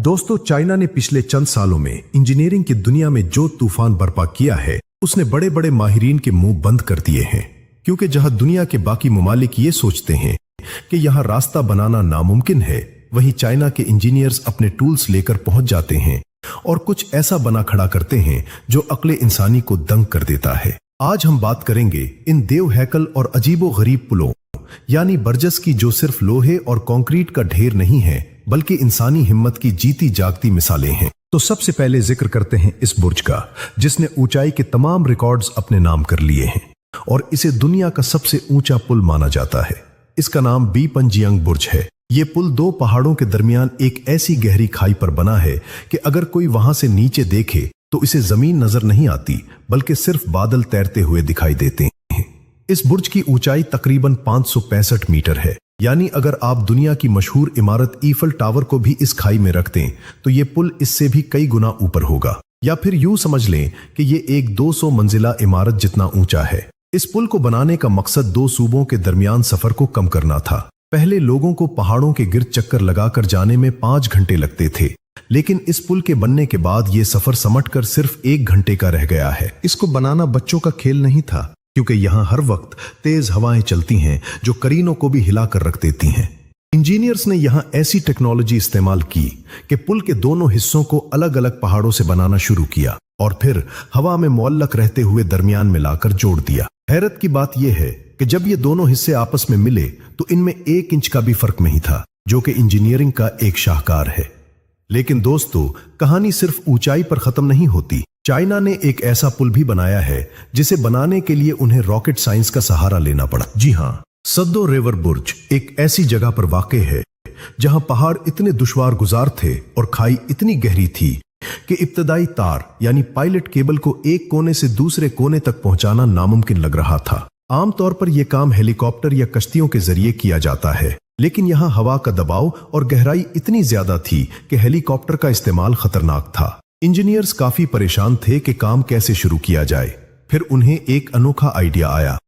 दोस्तों, चाइना ने पिछले चंद सालों में इंजीनियरिंग की दुनिया में जो तूफान बर्पा किया है, उसने बड़े बड़े माहिरीन के मुंह बंद कर दिए हैं। क्योंकि जहां दुनिया के बाकी ममालिक ये सोचते हैं कि यहां रास्ता बनाना नामुमकिन है, वहीं चाइना के इंजीनियर्स अपने टूल्स लेकर पहुंच जाते हैं और कुछ ऐसा बना खड़ा करते हैं जो अक्ले इंसानी को दंग कर देता है। आज हम बात करेंगे इन देव हैकल और अजीबो गरीब पुलों यानी बर्जस की, जो सिर्फ लोहे और कंक्रीट का ढेर नहीं है बल्कि इंसानी हिम्मत की जीती जागती मिसालें हैं। तो सबसे पहले जिक्र करते हैं इस बुर्ज का, जिसने ऊंचाई के तमाम रिकॉर्ड्स अपने नाम कर लिए हैं और इसे दुनिया का सबसे ऊंचा पुल माना जाता है। इसका नाम बीपंजियांग बुर्ज है। यह पुल दो पहाड़ों के दरमियान एक ऐसी गहरी खाई पर बना है कि अगर कोई वहां से नीचे देखे तो इसे जमीन नजर नहीं आती बल्कि सिर्फ बादल तैरते हुए दिखाई देते हैं। इस बुर्ज की ऊंचाई तकरीबन 565 मीटर है, यानी अगर आप दुनिया की मशहूर इमारत ईफल टावर को भी इस खाई में रख दें तो यह पुल इससे भी कई गुना ऊपर होगा। या फिर यूं समझ लें कि यह एक 200 मंजिला इमारत जितना ऊंचा है। इस पुल को बनाने का मकसद दो सूबों के दरमियान सफर को कम करना था। पहले लोगों को पहाड़ों के गिर्द चक्कर लगाकर जाने में 5 घंटे लगते थे, लेकिन इस पुल के बनने के बाद यह सफर समटकर सिर्फ 1 घंटे का रह गया है। इसको बनाना बच्चों का खेल नहीं था, क्योंकि यहां हर वक्त तेज हवाएं चलती हैं जो करीनों को भी हिलाकर रख देती हैं। इंजीनियर्स ने यहां ऐसी टेक्नोलॉजी इस्तेमाल की कि पुल के दोनों हिस्सों को अलग अलग पहाड़ों से बनाना शुरू किया और फिर हवा में मुअल्लक रहते हुए दरमियान में लाकर जोड़ दिया। हैरत की बात यह है कि जब ये दोनों हिस्से आपस में मिले तो इनमें 1 इंच का भी फर्क नहीं था, जो कि इंजीनियरिंग का एक शाहकार है। लेकिन दोस्तों, कहानी सिर्फ ऊंचाई पर खत्म नहीं होती। चाइना ने एक ऐसा पुल भी बनाया है जिसे बनाने के लिए उन्हें रॉकेट साइंस का सहारा लेना पड़ा। जी हां, सद्दो रिवर बुर्ज एक ऐसी जगह पर वाक़ है जहां पहाड़ इतने दुश्वार गुजार थे और खाई इतनी गहरी थी कि इब्तदाई तार यानी पायलट केबल को एक कोने से दूसरे कोने तक पहुंचाना नामुमकिन लग रहा था। आमतौर पर यह काम हेलीकॉप्टर या कश्तियों के जरिए किया जाता है, लेकिन यहां हवा का दबाव और गहराई इतनी ज्यादा थी कि हेलीकॉप्टर का इस्तेमाल खतरनाक था। इंजीनियर्स काफी परेशान थे कि काम कैसे शुरू किया जाए। फिर उन्हें एक अनोखा आइडिया आया।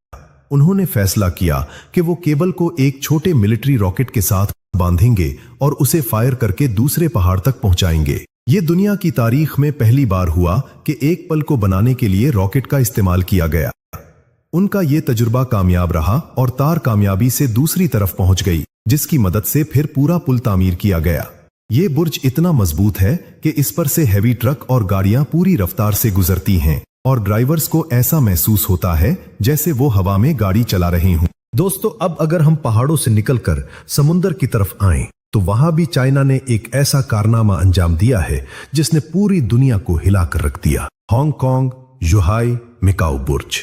उन्होंने फैसला किया कि वो केबल को एक छोटे मिलिट्री रॉकेट के साथ बांधेंगे और उसे फायर करके दूसरे पहाड़ तक पहुंचाएंगे। ये दुनिया की तारीख में पहली बार हुआ कि एक पल को बनाने के लिए रॉकेट का इस्तेमाल किया गया। उनका यह तजुर्बा कामयाब रहा और तार कामयाबी से दूसरी तरफ पहुंच गई, जिसकी मदद से फिर पूरा पुल तामीर किया गया। ये बुर्ज इतना मजबूत है कि इस पर से हैवी ट्रक और गाड़ियां पूरी रफ्तार से गुजरती हैं और ड्राइवर्स को ऐसा महसूस होता है जैसे वो हवा में गाड़ी चला रहे हों। दोस्तों, अब अगर हम पहाड़ों से निकलकर समुंदर की तरफ आएं तो वहां भी चाइना ने एक ऐसा कारनामा अंजाम दिया है जिसने पूरी दुनिया को हिलाकर रख दिया। हांगकांग ज़ुहाई मिकाओ बुर्ज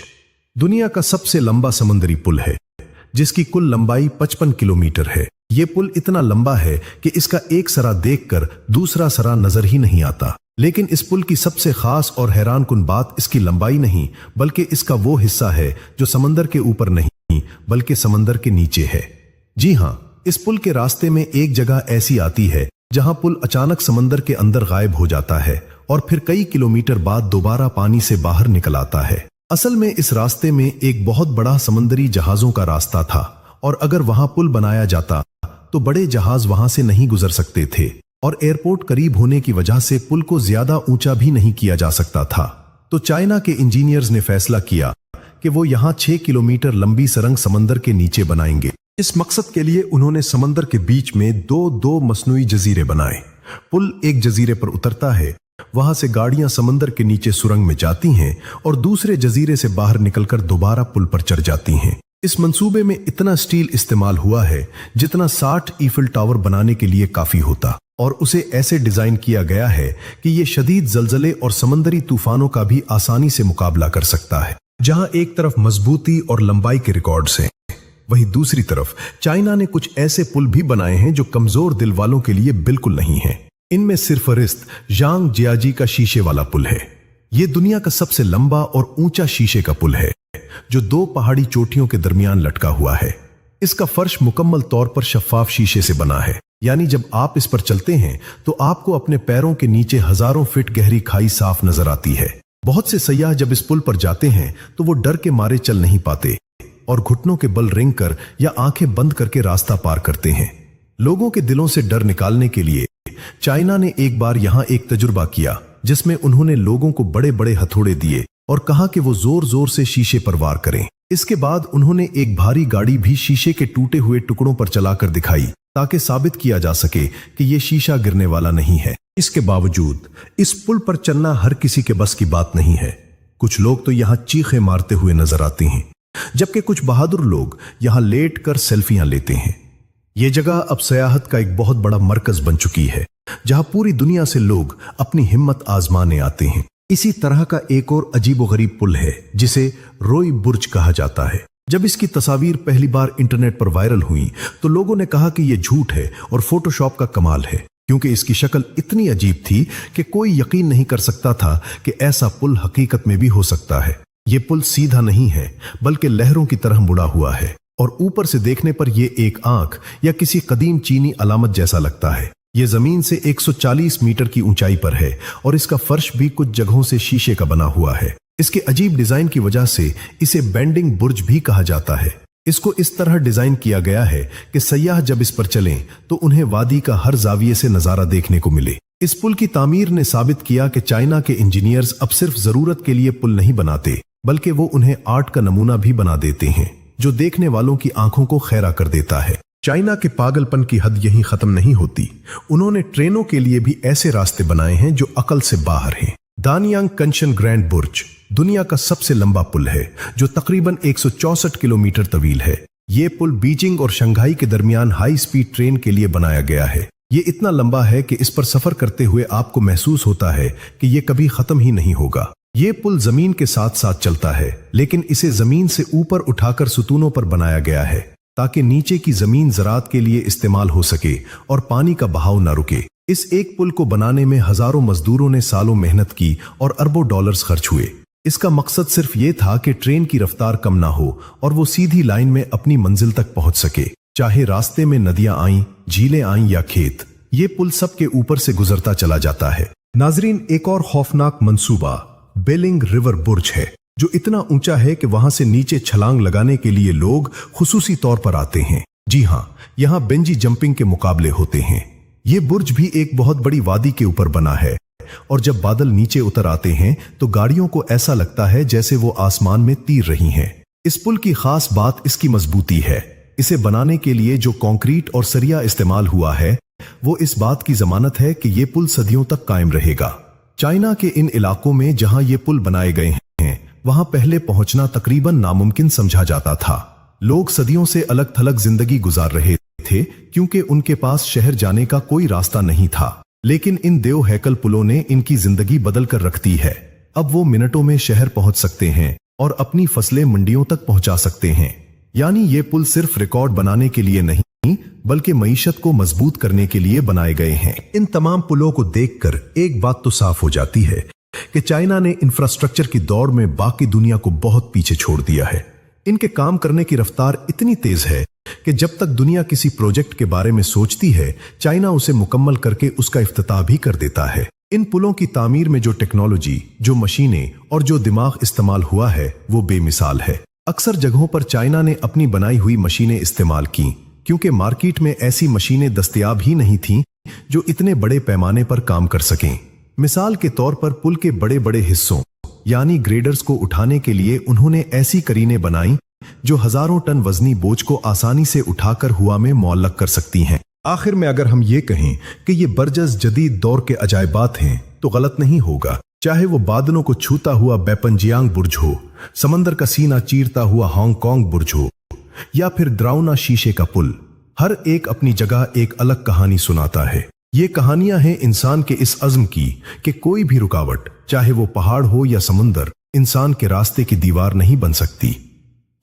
दुनिया का सबसे लंबा समुद्री पुल है, जिसकी कुल लंबाई 55 किलोमीटर है। यह पुल इतना लंबा है कि इसका एक सरा देखकर दूसरा सरा नजर ही नहीं आता। लेकिन इस पुल की सबसे खास और हैरानकुन बात इसकी लंबाई नहीं बल्कि इसका वो हिस्सा है जो समंदर के ऊपर नहीं बल्कि समंदर के नीचे है। जी हां, इस पुल के रास्ते में एक जगह ऐसी आती है जहां पुल अचानक समंदर के अंदर गायब हो जाता है और फिर कई किलोमीटर बाद दोबारा पानी से बाहर निकल आता है। असल में इस रास्ते में एक बहुत बड़ा समंदरी जहाजों का रास्ता था और अगर वहां पुल बनाया जाता तो बड़े जहाज वहां से नहीं गुजर सकते थे और एयरपोर्ट करीब होने की वजह से पुल को ज्यादा ऊंचा भी नहीं किया जा सकता था। तो चाइना के इंजीनियर्स ने फैसला किया कि वो यहां 6 किलोमीटर लंबी सुरंग समंदर के नीचे बनाएंगे। इस मकसद के लिए उन्होंने समंदर के बीच में दो मसनूई जजीरे बनाए। पुल एक जजीरे पर उतरता है, वहां से गाड़ियां समंदर के नीचे सुरंग में जाती हैं और दूसरे जजीरे से बाहर निकलकर दोबारा पुल पर चढ़ जाती हैं। इस मंसूबे में इतना स्टील इस्तेमाल हुआ है जितना 60 ईफिल टावर बनाने के लिए काफी होता और उसे ऐसे डिजाइन किया गया है कि यह शदीद जलजले और समंदरी तूफानों का भी आसानी से मुकाबला कर सकता है। जहां एक तरफ मजबूती और लंबाई के रिकॉर्ड्स हैं, वहीं दूसरी तरफ चाइना ने कुछ ऐसे पुल भी बनाए हैं जो कमजोर दिल वालों के लिए बिल्कुल नहीं है। इनमें सिरफरिस्त यांग जियाजी का शीशे वाला पुल है। यह दुनिया का सबसे लंबा और ऊंचा शीशे का पुल है जो 2 पहाड़ी चोटियों के दरमियान लटका हुआ है। इसका फर्श मुकम्मल तौर पर शफाफ शीशे से बना है, यानी जब आप इस पर चलते हैं तो आपको अपने पैरों के नीचे हजारों फीट गहरी खाई साफ नजर आती है। बहुत से सयाह जब इस पुल पर जाते हैं तो वो डर के मारे चल नहीं पाते और घुटनों के बल रेंग कर या आंखें बंद करके रास्ता पार करते हैं। लोगों के दिलों से डर निकालने के लिए चाइना ने एक बार यहां एक तजुर्बा किया जिसमें उन्होंने लोगों को बड़े बड़े हथौड़े दिए और कहा कि वो जोर जोर से शीशे पर वार करें। इसके बाद उन्होंने एक भारी गाड़ी भी शीशे के टूटे हुए टुकड़ों पर चलाकर दिखाई ताकि साबित किया जा सके कि यह शीशा गिरने वाला नहीं है। इसके बावजूद इस पुल पर चलना हर किसी के बस की बात नहीं है। कुछ लोग तो यहां चीखें मारते हुए नजर आते हैं, जबकि कुछ बहादुर लोग यहां लेटकर सेल्फियां लेते हैं। यह जगह अब सयाहत का एक बहुत बड़ा मरकज बन चुकी है, जहां पूरी दुनिया से लोग अपनी हिम्मत आजमाने आते हैं। इसी तरह का एक और अजीबोगरीब पुल है जिसे रोई बुर्ज कहा जाता है। जब इसकी तस्वीर पहली बार इंटरनेट पर वायरल हुई तो लोगों ने कहा कि यह झूठ है और फोटोशॉप का कमाल है, क्योंकि इसकी शक्ल इतनी अजीब थी कि कोई यकीन नहीं कर सकता था कि ऐसा पुल हकीकत में भी हो सकता है। यह पुल सीधा नहीं है बल्कि लहरों की तरह मुड़ा हुआ है और ऊपर से देखने पर यह एक आंख या किसी कदीम चीनी अलामत जैसा लगता है। यह जमीन से 140 मीटर की ऊंचाई पर है और इसका फर्श भी कुछ जगहों से शीशे का बना हुआ है। इसके अजीब डिजाइन की वजह से इसे बेंडिंग बुर्ज भी कहा जाता है। इसको इस तरह डिजाइन किया गया है कि सयाह जब इस पर चलें तो उन्हें वादी का हर जाविये से नजारा देखने को मिले। इस पुल की तामीर ने साबित किया कि चाइना के इंजीनियर्स अब सिर्फ जरूरत के लिए पुल नहीं बनाते, बल्कि वो उन्हें आर्ट का नमूना भी बना देते हैं जो देखने वालों की आंखों को खैरा कर देता है। चाइना के पागलपन की हद यहीं खत्म नहीं होती। उन्होंने ट्रेनों के लिए भी ऐसे रास्ते बनाए हैं जो अकल से बाहर हैं। दानियांग कंचन ग्रैंड बुर्ज दुनिया का सबसे लंबा पुल है जो तकरीबन 164 किलोमीटर तवील है। यह पुल बीजिंग और शंघाई के दरमियान हाई स्पीड ट्रेन के लिए बनाया गया है। यह इतना लंबा है कि इस पर सफर करते हुए आपको महसूस होता है कि यह कभी खत्म ही नहीं होगा। यह पुल जमीन के साथ साथ चलता है, लेकिन इसे जमीन से ऊपर उठाकर सुतूनों पर बनाया गया है ताकि नीचे की जमीन ज़राअत के लिए इस्तेमाल हो सके और पानी का बहाव न रुके। इस एक पुल को बनाने में हजारों मजदूरों ने सालों मेहनत की और अरबों डॉलर्स खर्च हुए। इसका मकसद सिर्फ ये था कि ट्रेन की रफ्तार कम ना हो और वो सीधी लाइन में अपनी मंजिल तक पहुंच सके, चाहे रास्ते में नदियां आईं, झीलें आईं या खेत। ये पुल सबके ऊपर से गुजरता चला जाता है। नाजरीन, एक और खौफनाक मंसूबा बेलिंग रिवर बुर्ज है जो इतना ऊंचा है कि वहां से नीचे छलांग लगाने के लिए लोग खुसूसी तौर पर आते हैं। जी हां, यहां बेंजी जंपिंग के मुकाबले होते हैं। यह बुर्ज भी एक बहुत बड़ी वादी के ऊपर बना है और जब बादल नीचे उतर आते हैं तो गाड़ियों को ऐसा लगता है जैसे वो आसमान में तीर रही हैं। इस पुल की खास बात इसकी मजबूती है। इसे बनाने के लिए जो कंक्रीट और सरिया इस्तेमाल हुआ है वो इस बात की जमानत है कि यह पुल सदियों तक कायम रहेगा। चाइना के इन इलाकों में जहां ये पुल बनाए गए हैं वहां पहले पहुंचना तकरीबन नामुमकिन समझा जाता था। लोग सदियों से अलग थलग जिंदगी गुजार रहे थे क्योंकि उनके पास शहर जाने का कोई रास्ता नहीं था। लेकिन इन देव हैकल पुलों ने इनकी जिंदगी बदल कर रख दी है। अब वो मिनटों में शहर पहुंच सकते हैं और अपनी फसलें मंडियों तक पहुंचा सकते हैं। यानी ये पुल सिर्फ रिकॉर्ड बनाने के लिए नहीं बल्कि मईशत को मजबूत करने के लिए बनाए गए हैं। इन तमाम पुलों को देखकर एक बात तो साफ हो जाती है कि चाइना ने इंफ्रास्ट्रक्चर की दौड़ में बाकी दुनिया को बहुत पीछे छोड़ दिया है। इनके काम करने की रफ्तार इतनी तेज है कि जब तक दुनिया किसी प्रोजेक्ट के बारे में सोचती है, चाइना उसे मुकम्मल करके उसका इफ्तिताह भी कर देता है। इन पुलों की तामीर में जो टेक्नोलॉजी, जो मशीनें और जो दिमाग इस्तेमाल हुआ है वो बेमिसाल है। अक्सर जगहों पर चाइना ने अपनी बनाई हुई मशीनें इस्तेमाल की क्योंकि मार्केट में ऐसी मशीनें दस्तयाब ही नहीं थीं जो इतने बड़े पैमाने पर काम कर सकें। मिसाल के तौर पर पुल के बड़े बड़े हिस्सों यानी ग्रेडर्स को उठाने के लिए उन्होंने ऐसी करीनें बनाई जो हजारों टन वजनी बोझ को आसानी से उठाकर हुआ में मुअल्लक कर सकती हैं। आखिर में अगर हम ये कहें कि ये बरजस जदीद दौर के अजायबात हैं तो गलत नहीं होगा। चाहे वो बादलों को छूता हुआ बैपंजियांग बुर्ज हो, समंदर का सीना चीरता हुआ हांगकांग बुर्ज हो या फिर द्राउना शीशे का पुल, हर एक अपनी जगह एक अलग कहानी सुनाता है। ये कहानियां हैं इंसान के इस अज़्म की कि कोई भी रुकावट, चाहे वो पहाड़ हो या समुंदर, इंसान के रास्ते की दीवार नहीं बन सकती।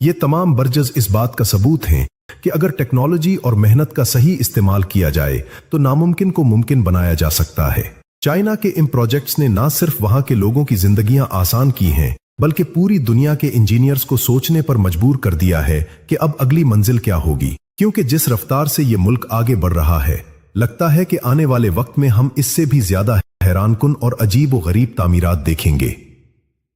ये तमाम बरजस इस बात का सबूत हैं कि अगर टेक्नोलॉजी और मेहनत का सही इस्तेमाल किया जाए तो नामुमकिन को मुमकिन बनाया जा सकता है। चाइना के इन प्रोजेक्ट्स ने न सिर्फ वहां के लोगों की जिंदगियां आसान की हैं बल्कि पूरी दुनिया के इंजीनियर्स को सोचने पर मजबूर कर दिया है कि अब अगली मंजिल क्या होगी। क्योंकि जिस रफ्तार से ये मुल्क आगे बढ़ रहा है, लगता है कि आने वाले वक्त में हम इससे भी ज्यादा हैरानकुन और अजीब व गरीब तामीरात देखेंगे।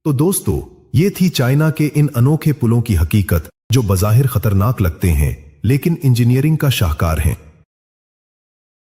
तो दोस्तों, ये थी चाइना के इन अनोखे पुलों की हकीकत जो बज़ाहिर खतरनाक लगते हैं लेकिन इंजीनियरिंग का शाहकार हैं।